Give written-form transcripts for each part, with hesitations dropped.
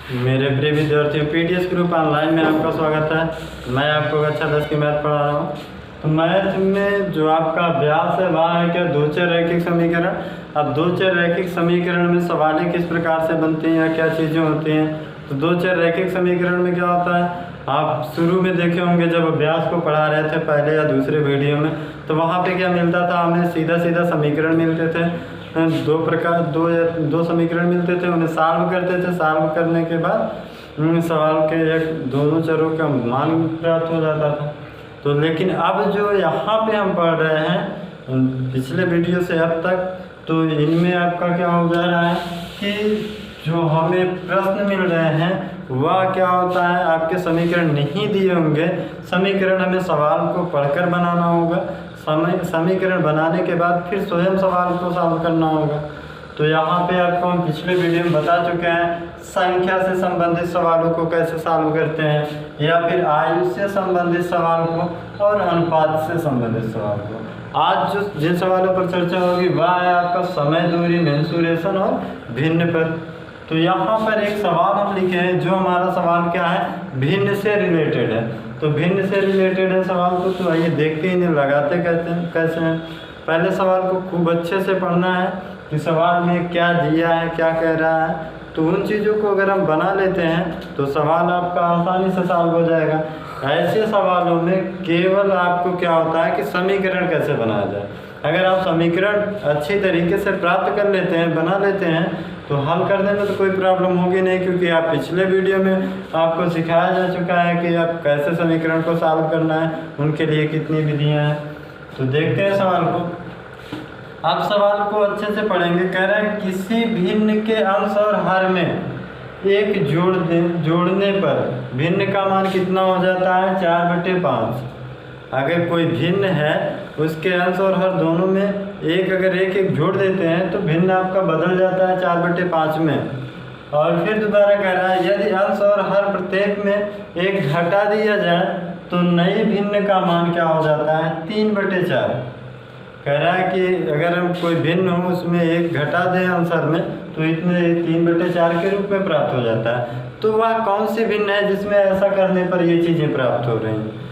मेरे प्रिय विद्यार्थियों, पीडीएस ग्रुप ऑनलाइन में आपका स्वागत है। मैं आपको कक्षा 10 की मैथ पढ़ा रहा हूँ। तो मैथ में जो आपका अभ्यास है वह है क्या, दो चर रैखिक समीकरण। अब दो चर रैखिक समीकरण में सवालें किस प्रकार से बनती हैं या क्या चीज़ें होती हैं। तो दो चर रैखिक समीकरण में क्या होता है, आप शुरू में देखे होंगे जब अभ्यास को पढ़ा रहे थे पहले या दूसरे वीडियो में, तो वहाँ पे क्या मिलता था, हमें सीधा सीधा समीकरण मिलते थे। दो समीकरण मिलते थे, उन्हें सॉल्व करते थे। सॉल्व करने के बाद सवाल के एक दोनों चरों का मान प्राप्त हो जाता था। तो लेकिन अब जो यहाँ पे हम पढ़ रहे हैं पिछले वीडियो से अब तक, तो इनमें आपका क्या हो जा रहा है कि जो हमें प्रश्न मिल रहे हैं वह क्या होता है, आपके समीकरण नहीं दिए होंगे। समीकरण हमें सवाल को पढ़कर बनाना होगा। समीकरण बनाने के बाद फिर स्वयं सवाल को सॉल्व करना होगा। तो यहाँ पे आपको हम पिछले वीडियो में बता चुके हैं संख्या से संबंधित सवालों को कैसे सॉल्व करते हैं, या फिर आयु से संबंधित सवाल को और अनुपात से संबंधित सवाल को। आज जो जिन सवालों पर चर्चा होगी वह है आपका समय, दूरी, मेंसुरेशन और भिन्न पद। तो यहाँ पर एक सवाल हम लिखे हैं, जो हमारा सवाल क्या है, भिन्न से रिलेटेड है। तो भिन्न से रिलेटेड है सवाल को, तो आइए देखते हैं लगाते कैसे हैं। पहले सवाल को खूब अच्छे से पढ़ना है कि सवाल में क्या दिया है, क्या कह रहा है। तो उन चीज़ों को अगर हम बना लेते हैं तो सवाल आपका आसानी से सॉल्व हो जाएगा। ऐसे सवालों में केवल आपको क्या होता है कि समीकरण कैसे बनाया जाए। अगर आप समीकरण अच्छी तरीके से प्राप्त कर लेते हैं, बना लेते हैं, तो हल करने में तो कोई प्रॉब्लम होगी नहीं, क्योंकि आप पिछले वीडियो में आपको सिखाया जा चुका है कि आप कैसे समीकरण को सॉल्व करना है, उनके लिए कितनी विधियां हैं। तो देखते हैं सवाल को। आप सवाल को अच्छे से पढ़ेंगे। कह रहे हैं किसी भिन्न के अंश और हर में एक जोड़ने पर भिन्न का मान कितना हो जाता है, 4/5। अगर कोई भिन्न है उसके अंश और हर दोनों में अगर एक जोड़ देते हैं तो भिन्न आपका बदल जाता है 4/5 में। और फिर दोबारा कह रहा है यदि अंश और हर प्रत्येक में एक घटा दिया जाए तो नई भिन्न का मान क्या हो जाता है, 3/4। कह रहा है कि अगर हम कोई भिन्न हो उसमें एक घटा दें आंसर में तो इतने 3/4 के रूप में प्राप्त हो जाता है। तो वह कौन सी भिन्न है जिसमें ऐसा करने पर ये चीज़ें प्राप्त हो रही हैं।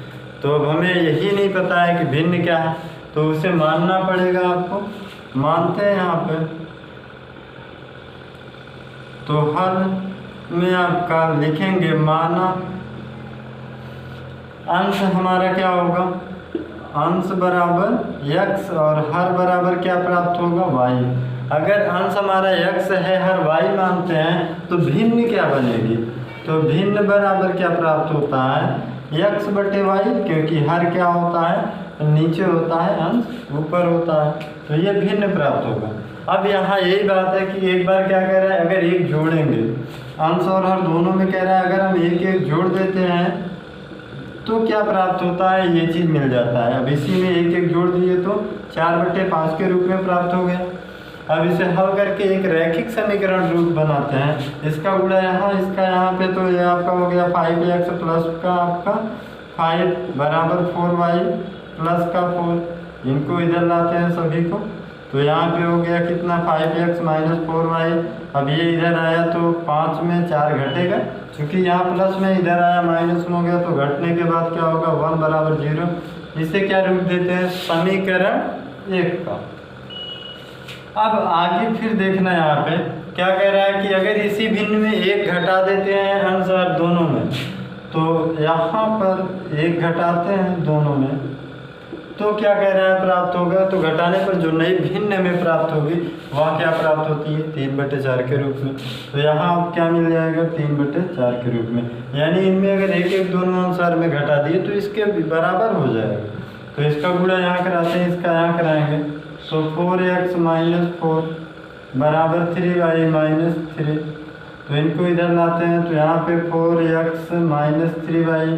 तो अब हमें यही नहीं पता है कि भिन्न क्या है, तो उसे मानना पड़ेगा आपको। मानते हैं यहाँ पे। तो हल में आपका लिखेंगे माना अंश हमारा क्या होगा, अंश बराबर x और हर बराबर क्या प्राप्त होगा, y। अगर अंश हमारा x है, हर y मानते हैं, तो भिन्न क्या बनेगी। तो भिन्न बराबर क्या प्राप्त होता है, x/y, क्योंकि हर क्या होता है, नीचे होता है, अंश ऊपर होता है। तो ये भिन्न प्राप्त होगा। अब यहाँ यही बात है कि एक बार क्या कह रहा है, अगर एक जोड़ेंगे, अंश और हर दोनों में कह रहा है अगर हम एक जोड़ देते हैं तो क्या प्राप्त होता है, ये चीज़ मिल जाता है। अब इसी में एक जोड़ दिए तो 4/5 के रूप में प्राप्त हो गया। अब इसे हल करके एक रैखिक समीकरण रूप बनाते हैं। इसका गुणा यहाँ, इसका यहाँ पे, तो ये आपका हो गया 5x प्लस का आपका 5 बराबर 4y प्लस का 4। इनको इधर लाते हैं सभी को, तो यहाँ पे हो गया कितना, 5x माइनस 4y। अब ये इधर आया तो 5 में 4 घटेगा, क्योंकि यहाँ प्लस में इधर आया माइनस में हो गया, तो घटने के बाद क्या होगा, 1 बराबर 0। इसे क्या रूप देते हैं, समीकरण 1 का। अब आगे फिर देखना यहाँ पे क्या कह रहा है कि अगर इसी भिन्न में एक घटा देते हैं अंश और दोनों में, तो यहाँ पर एक घटाते हैं दोनों में, तो क्या कह रहा है प्राप्त होगा। तो घटाने पर जो नई भिन्न में प्राप्त होगी वह क्या प्राप्त होती है, 3/4 के रूप में। तो यहाँ आप क्या मिल जाएगा, 3/4 के रूप में। यानी इनमें अगर एक दोनों अनुसार में घटा दिए तो इसके बराबर हो जाएगा। तो इसका गुणा यहाँ कराते हैं, इसका यहाँ कराएंगे, तो 4x माइनस 4 बराबर 3y माइनस 3। तो इनको इधर लाते हैं, तो यहाँ पे 4x माइनस 3y,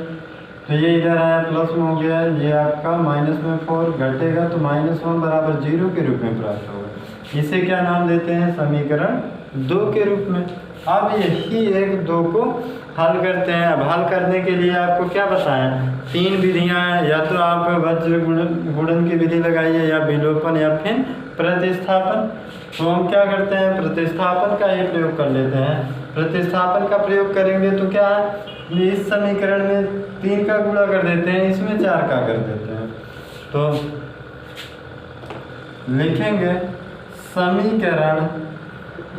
तो ये इधर आया प्लस में हो गया, ये आपका माइनस में 4 घटेगा, तो -1 बराबर 0 के रूप में प्राप्त होगा। इसे क्या नाम देते हैं, समीकरण 2 के रूप में। अब यही 1-2 को हल करते हैं। अब हल करने के लिए आपको क्या बताएं, 3 विधियां हैं। या तो आप वज्र गुणन की विधि लगाइए, या विलोपन, या फिर प्रतिस्थापन। तो हम क्या करते हैं, प्रतिस्थापन का ही प्रयोग कर लेते हैं। प्रतिस्थापन का प्रयोग करेंगे तो क्या है, इस समीकरण में 3 का गुणा कर देते हैं, इसमें 4 का कर देते हैं। तो लिखेंगे समीकरण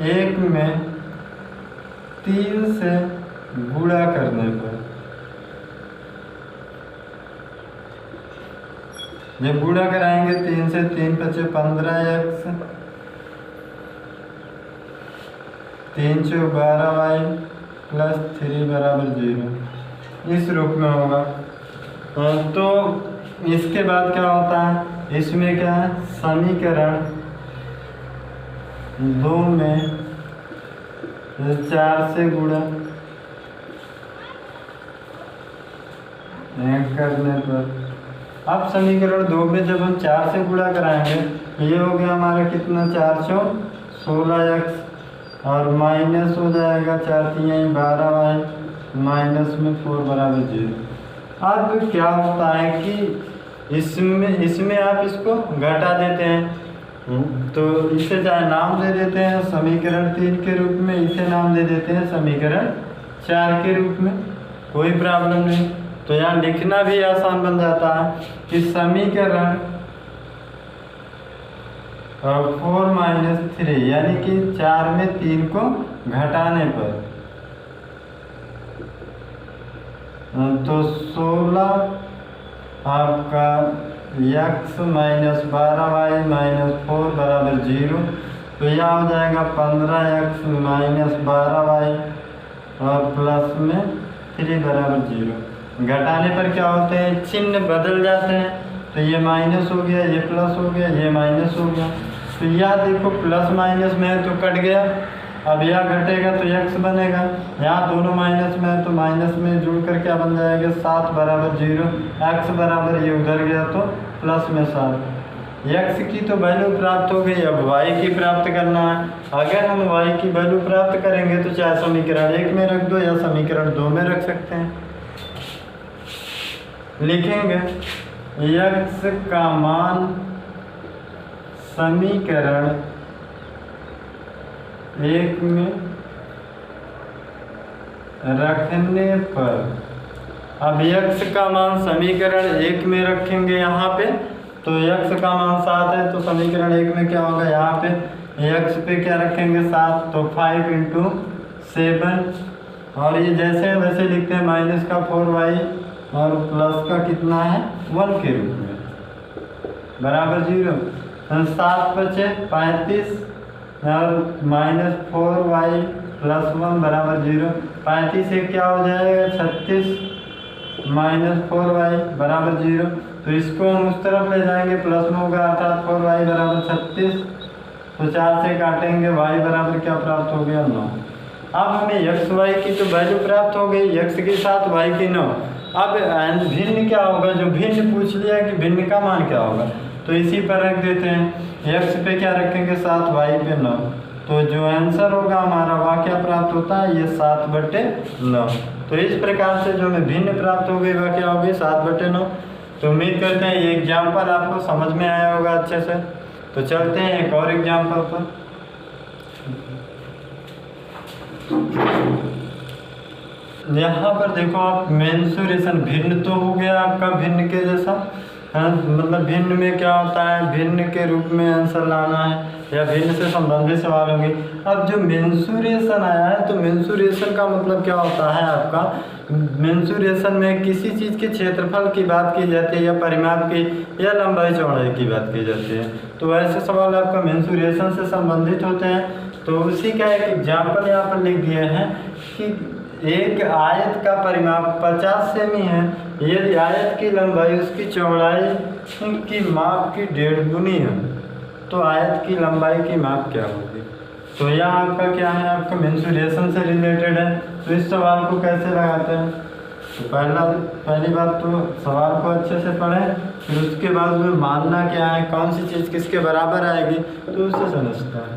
1 में 3 से गुणा करने पर, जब गुणा कराएंगे 3 से, 3 × 5 = 15x, 3 × 4 = 12y + 3 = 0, इस रूप में होगा। तो इसके बाद क्या होता है, इसमें क्या है, समीकरण 2 में 4 से गुणा करने पर, अब समीकरण 2 में जब हम 4 से गुणा कराएंगे तो ये हो गया हमारा कितना, 4 × 4 = 16x, और माइनस हो जाएगा 4 × 3 = 12y, माइनस में 4 = 0। अब क्या होता है कि इसमें आप इसको घटा देते हैं, तो इसे चाहे नाम दे देते हैं समीकरण 3 के रूप में, इसे नाम दे देते हैं समीकरण 4 के रूप में, कोई प्रॉब्लम नहीं। तो यहाँ लिखना भी आसान बन जाता है कि समीकरण 4 - 3, यानी कि 4 में 3 को घटाने पर, तो 16 आपका x - 12y - 4 = 0, तो यह हो जाएगा 15x - 12y और प्लस में 3 = 0। घटाने पर क्या होते हैं, चिन्ह बदल जाते हैं, तो ये माइनस हो गया, ये प्लस हो गया, ये माइनस हो गया। तो यह देखो प्लस माइनस में है तो कट गया, अब यह घटेगा तो x बनेगा, यहाँ दोनों माइनस में है तो माइनस में जुड़ कर क्या बन जाएगा, 7 = 0, x बराबर ये उधर गया तो प्लस में 7। x की तो वैल्यू प्राप्त हो गई, अब y की प्राप्त करना है। अगर हम y की वैल्यू प्राप्त करेंगे तो चाहे समीकरण 1 में रख दो या समीकरण 2 में रख सकते हैं। लिखेंगे x का मान समीकरण 1 में रखने पर, अब x का मान समीकरण 1 में रखेंगे यहाँ पे, तो x का मान 7 है, तो समीकरण 1 में क्या होगा, यहाँ पे x पे क्या रखेंगे 7, तो 5 × 7, और ये जैसे वैसे लिखते हैं, माइनस का 4y और प्लस का कितना है 1 के रूप में बराबर 0, 7 × 5 = 35 और -4y + 1 = 0, 35 से क्या हो जाएगा 36 -4y = 0, तो इसको हम उस तरफ ले जाएंगे, प्लस में होगा अर्थात 4y = 36, तो 4 से काटेंगे, y बराबर क्या प्राप्त हो गया 9। अब हमें x y की तो वैल्यू प्राप्त हो गई, x के साथ y की 9। अब भिन्न क्या होगा, जो भिन्न पूछ लिया कि भिन्न का मान क्या होगा, तो इसी पर रख देते हैं, x पे क्या रखेंगे 7, y पे 9, तो जो आंसर होगा हमारा वह क्या प्राप्त होता है, ये 7/9। तो इस प्रकार से जो हमें भिन्न प्राप्त हो गई वह क्या होगी 7/9। तो उम्मीद करते हैं ये एग्जाम्पल आपको समझ में आया होगा अच्छे से। तो चलते हैं एक और एग्जाम्पल पर। यहाँ पर देखो आप, मेंसुरेशन भिन्न तो हो गया आपका भिन्न के जैसा, मतलब भिन्न में क्या होता है, भिन्न के रूप में आंसर लाना है या भिन्न से संबंधित सवाल होंगे। अब जो मेंसुरेशन आया है, तो मेंसुरेशन का मतलब क्या होता है आपका, मेंसुरेशन में किसी चीज़ के क्षेत्रफल की बात की जाती है या परिमाप की या लंबाई चौड़ाई की बात की जाती है, तो ऐसे सवाल आपका मेंसुरेशन से संबंधित होते हैं। तो उसी का एक एग्जाम्पल यहाँ पर लिख दिए हैं कि एक आयत का परिमाप 50 सेमी है, यदि आयत की लंबाई उसकी चौड़ाई की माप की 1.5 गुनी है, तो आयत की लंबाई की माप क्या होगी। तो यह आपका क्या है, आपका मेंसुरेशन से रिलेटेड है। तो इस सवाल को कैसे लगाते हैं, तो पहली बात तो सवाल को अच्छे से पढ़ें, फिर उसके बाद में मानना क्या है, कौन सी चीज़ किसके बराबर आएगी, तो उससे समझते हैं।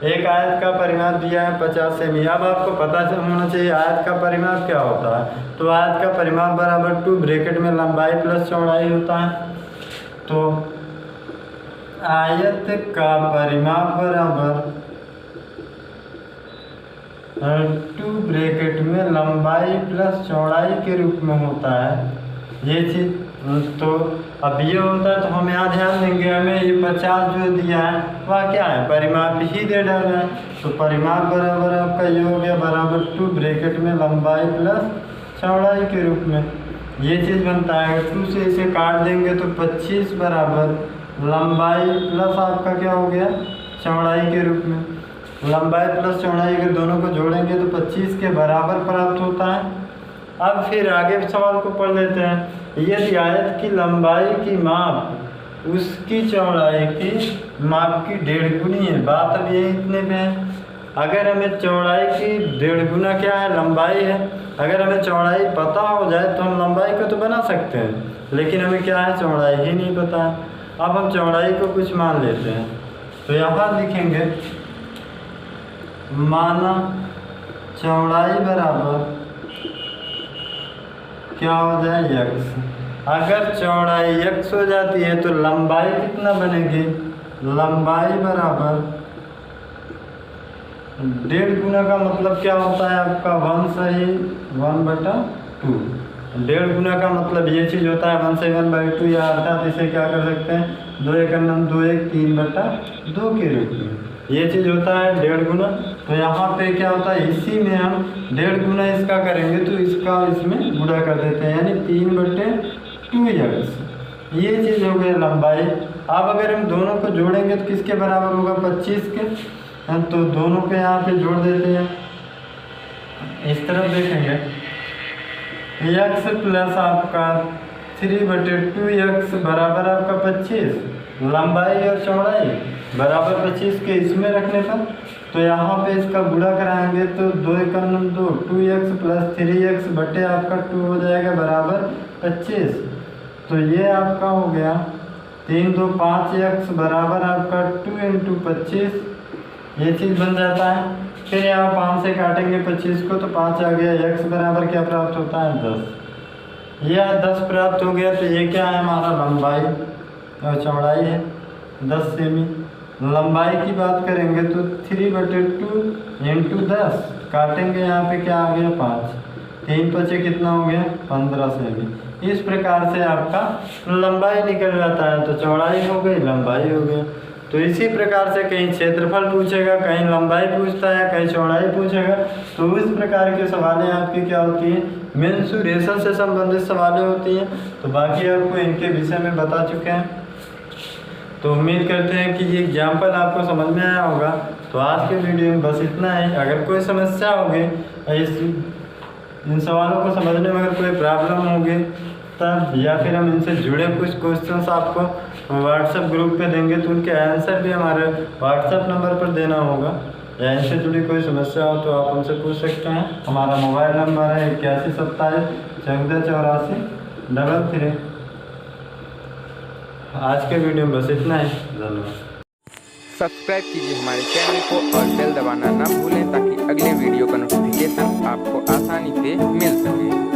एक आयत का परिमाप दिया है 50 सेमी। अब आपको पता होना चाहिए आयत का परिमाप क्या होता है, तो आयत का परिमाप बराबर 2 ब्रैकेट में लंबाई प्लस चौड़ाई होता है। तो आयत का परिमाप बराबर टू ब्रैकेट में लंबाई प्लस चौड़ाई के रूप में होता है ये चीज़। तो अब ये होता है तो हम यहाँ ध्यान देंगे, हमें ये 50 जो दिया है वह क्या है, परिमाप ही दे डाला है। तो परिमाप बराबर आपका ये हो गया बराबर टू ब्रैकेट में लंबाई प्लस चौड़ाई के रूप में ये चीज़ बनता है। अगर 2 से इसे काट देंगे तो 25 बराबर लंबाई प्लस आपका क्या हो गया चौड़ाई के रूप में। लंबाई प्लस चौड़ाई अगर दोनों को जोड़ेंगे तो 25 के बराबर प्राप्त होता है। अब फिर आगे सवाल को पढ़ लेते हैं। यदि आयत की लंबाई की माप उसकी चौड़ाई की माप की 1.5 गुनी है, बात अब ये इतने पे है। अगर हमें चौड़ाई की 1.5 गुना क्या है लंबाई है, अगर हमें चौड़ाई पता हो जाए तो हम लंबाई को तो बना सकते हैं, लेकिन हमें क्या है चौड़ाई ही नहीं पता है। अब हम चौड़ाई को कुछ मान लेते हैं, तो यहाँ लिखेंगे माना चौड़ाई बराबर क्या हो जाए x। अगर चौड़ाई x हो जाती है तो लंबाई कितना बनेगी, लंबाई बराबर 1.5 गुना का मतलब क्या होता है आपका 1 सही 1/2। 1.5 गुना का मतलब ये चीज़ होता है 1 से 1/2, या अर्थात इसे क्या कर सकते हैं 2 1 2 1 3/2 के रूप में ये चीज़ होता है 1.5 गुना। तो यहाँ पे क्या होता है इसी में हम 1.5 गुना इसका करेंगे तो इसका इसमें गुणा कर देते हैं, यानी 3/2x ये चीज़ हो गई लंबाई। अब अगर हम दोनों को जोड़ेंगे तो किसके बराबर होगा 25 के, तो दोनों पे यहाँ पे जोड़ देते हैं। इस तरफ देखेंगे x प्लस आपका 3/2x बराबर आपका 25, लंबाई और चौड़ाई बराबर 25 के इसमें रखने पर तो यहाँ पे इसका गुणा कराएंगे तो 2 1 2 2x प्लस 3x बटे आपका 2 हो जाएगा बराबर 25। तो ये आपका हो गया 3 2 5x बराबर आपका 2 × 25 ये चीज़ बन जाता है। फिर यहाँ 5 से काटेंगे 25 को तो 5 आ गया, x बराबर क्या प्राप्त होता है 10। यह 10 प्राप्त हो गया, तो ये क्या है हमारा लंबाई और चौड़ाई है 10 सेमी। लंबाई की बात करेंगे तो 3/2 × 10 काटेंगे यहाँ पे क्या आ गया 5, 3 5 कितना हो गया 15 सेमी। इस प्रकार से आपका लंबाई निकल जाता है, तो चौड़ाई हो गई लंबाई हो गई। तो इसी प्रकार से कहीं क्षेत्रफल पूछेगा, कहीं लंबाई पूछता है, कहीं चौड़ाई पूछेगा, तो इस प्रकार के सवालें आपकी क्या होती हैं मेंसुरेशन से संबंधित सवालें होती हैं। तो बाकी आपको इनके विषय में बता चुके हैं। तो उम्मीद करते हैं कि ये एग्जाम्पल आपको समझ में आया होगा। तो आज के वीडियो में बस इतना ही। अगर कोई समस्या होगी इन सवालों को समझने में, अगर कोई प्रॉब्लम होगी तब, या फिर हम इनसे जुड़े कुछ क्वेश्चंस आपको व्हाट्सएप ग्रुप पे देंगे तो उनके आंसर भी हमारे व्हाट्सएप नंबर पर देना होगा, या इनसे जुड़ी कोई समस्या हो तो आप हमसे पूछ सकते हैं। हमारा मोबाइल नंबर है 81 27 14 84 33। आज के वीडियो में बस इतना ही, धन्यवाद। सब्सक्राइब कीजिए हमारे चैनल को और बेल दबाना ना भूलें ताकि अगले वीडियो का नोटिफिकेशन आपको आसानी से मिल सके।